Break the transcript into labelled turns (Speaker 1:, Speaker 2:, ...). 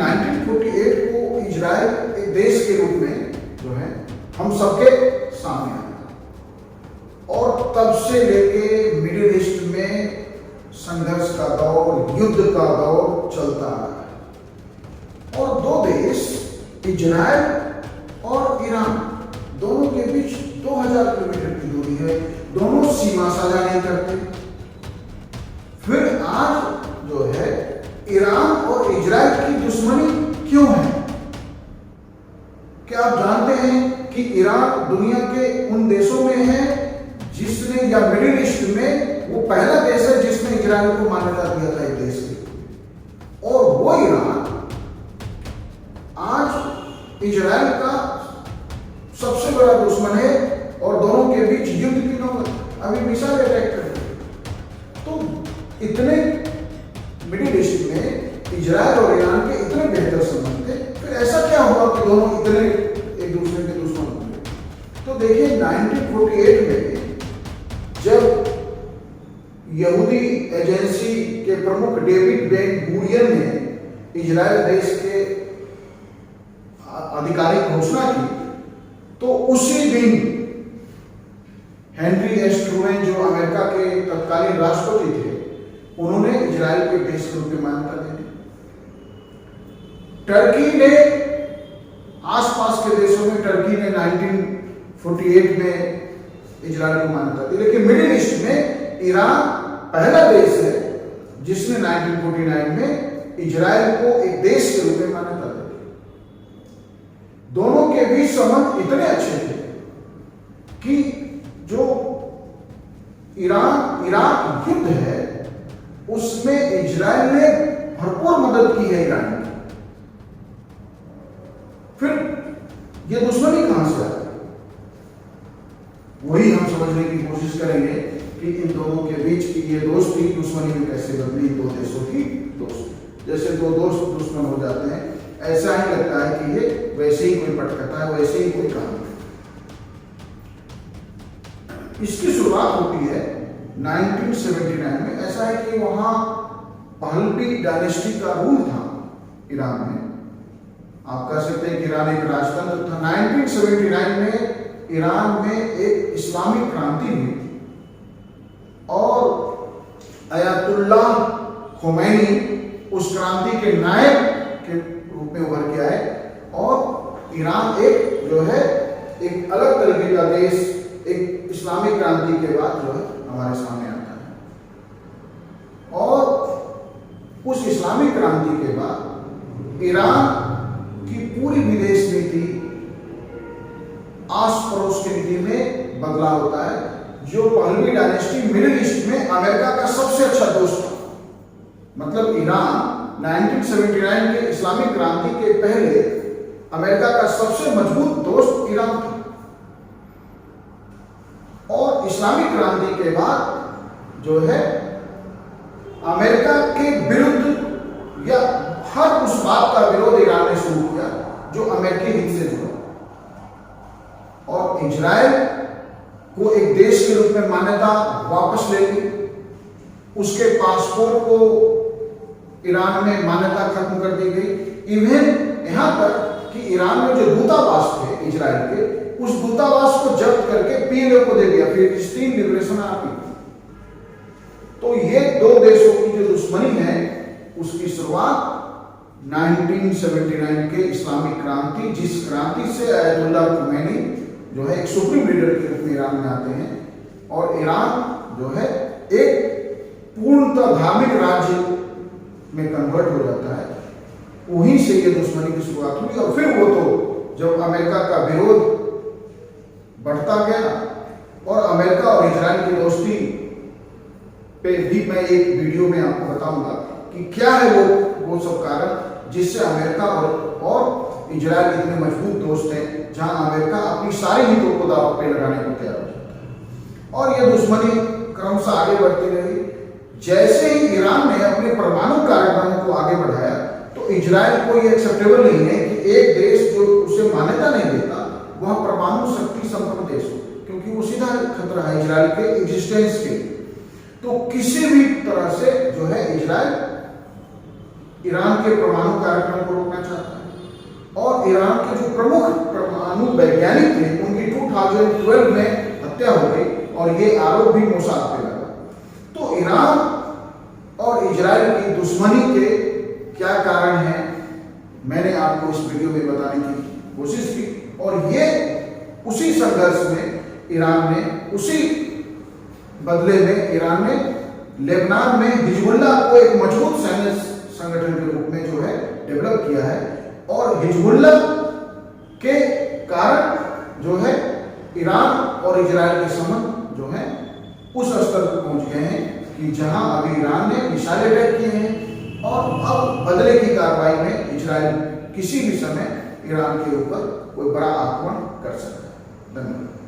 Speaker 1: 1948 को इजराइल एक देश के रूप में जो है हम सबके सामने आया और तब से लेके मिडिल ईस्ट में संघर्ष का दौर, युद्ध का दौर चलता रहा है। और दो देश इजराइल और ईरान दोनों के बीच 2000 किलोमीटर की दूरी है, दोनों सीमा साझा नहीं करते। फिर आज जो है ईरान और इजराइल की दुश्मनी क्यों है? क्या आप जानते हैं कि ईरान दुनिया के उन देशों में है जिसने, या मिडिल ईस्ट में वो पहला देश है जिसने इजराइल को मान्यता दिया था एक देश के, और वो ईरान आज इजराइल का सबसे बड़ा दुश्मन है और दोनों के बीच युद्ध की नौबत अभी मिसाइल अटैक कर रही है। तो इतने मिडिल ईस्ट में इजराइल और ईरान के इतने बेहतर संबंध थे, फिर ऐसा क्या हुआ कि दोनों इतने एक दूसरे के दुश्मन हो गए? तो देखिए 1948 में जब यहूदी एजेंसी के प्रमुख डेविड बेन गुरियन ने इजराइल देश के आधिकारिक घोषणा की, तो उसी दिन हेनरी एस ट्रूमैन जो अमेरिका के तत्कालीन राष्ट्रपति थे, उन्होंने इजराइल के देश के रूप में मान्यता दे दी। टर्की ने, आसपास के देशों में टर्की ने 1948 में इजराइल को मान्यता दी, लेकिन मिडिल ईस्ट में ईरान पहला देश है जिसने 1949 में इजराइल को एक देश के रूप में मान्यता दी। दोनों के बीच संबंध इतने अच्छे थे कि जो ईरान इराक युद्ध है उसमें इजराइल ने भरपूर मदद की है ईरान की। फिर ये दुश्मनी कहां से आई, वही हम समझने की कोशिश करेंगे कि इन दोनों के बीच की ये दोस्ती दुश्मनी में कैसे बदली, दो देशों की दोस्ती। जैसे दो दोस्त दुश्मन हो जाते हैं, ऐसा ही लगता है कि ये वैसे ही कोई पटकथा है, वैसे ही कोई कहानी। इसकी शुरुआत होती है 1979 में। ऐसा है कि वहां पहलवी डायनेस्टी का रूल था ईरान में। आप कह सकते हैं कि ईरान एक राजतंत्र था। 1979 में ईरान में एक इस्लामिक क्रांति हुई और अयातुल्लाह खोमैनी उस क्रांति के नायक के रूप में उभर के आए और ईरान एक जो है एक अलग तरीके का देश, एक इस्लामिक क्रांति के बाद जो है हमारे सामने आता है। और उस इस्लामिक क्रांति के बाद ईरान की पूरी विदेश नीति, आस पड़ोस की नीति में बदलाव होता है। जो पहलवी डायनेस्टी मिडिल ईस्ट में अमेरिका का सबसे अच्छा दोस्त था, मतलब ईरान 1979 के इस्लामिक क्रांति के पहले अमेरिका का सबसे मजबूत दोस्त ईरान था। और इस्लामिक क्रांति के बाद जो है अमेरिका के विरुद्ध या हर उस बात का विरोध ईरान ने शुरू किया जो अमेरिकी हित से जुड़ा, और इजराइल को एक देश के रूप में मान्यता वापस ले ली। उसके पासपोर्ट को ईरान में मान्यता खत्म कर दी गई। इवन यहां तक कि ईरान में जो दूतावास थे इजराइल के, उस दूतावास को जब्त करके पीएलओ को दे दिया, फिलिस्तीन लिबरेशन आर्मी। तो ये दो देशों की जो दुश्मनी है उसकी शुरुआत 1979 के इस्लामिक क्रांति, जिस क्रांति से अयतुल्लाह खोमैनी जो है एक सुप्रीम लीडर के रूप में ईरान में आते हैं और ईरान जो है एक पूर्णतः धार्मिक राज्य में कन्वर्ट हो जाता है। वहीं से ये दुश्मनी की शुरुआत हुई। और फिर वो तो जब अमेरिका का विरोध बढ़ता गया और अमेरिका और इजराइल की दोस्ती पे भी मैं एक वीडियो में आपको बताऊंगा कि क्या है वो सब कारण जिससे अमेरिका और इजराइल इतने मजबूत दोस्त हैं, जहां अमेरिका अपनी सारी हितों को दांव पे लगाने को तैयार हो जाता है। और यह दुश्मनी क्रमशः आगे बढ़ती रही। जैसे ही ईरान ने अपने परमाणु कार्यक्रमों को आगे बढ़ाया तो इजराइल को यह एक्सेप्टेबल नहीं है कि एक देश जो उसे मान्यता नहीं देता वह परमाणु शक्ति संपन्न देश हो, क्योंकि वो सीधा खतरा है इजराइल के एग्जिस्टेंस के। तो किसी भी तरह से जो है इजराइल ईरान के परमाणु कार्यक्रम को रोकना चाहता है और ईरान के जो प्रमुख परमाणु वैज्ञानिक थे उनकी 2012 में हत्या हो गई और ये आरोप भी मोसाद पे लगा। तो ईरान और इजराइल की दुश्मनी के क्या कारण हैं मैंने आपको इस वीडियो में बताने की कोशिश की और ये उसी संघर्ष में ईरान ने उसी बदले में ईरान ने लेबनान में हिजबुल्लाह को एक मजबूत सैन्य संगठन के रूप में जो है डेवलप किया है और हिजबुल्लाह के कारण जो है ईरान और इजराइल के संबंध जो है उस स्तर पर पहुंच गए हैं कि जहां अभी ईरान ने मिसाइल अटैक किए हैं और अब बदले की कार्रवाई में इजराइल किसी भी समय ईरान के ऊपर कोई बड़ा आक्रमण कर सकता है। धन्यवाद।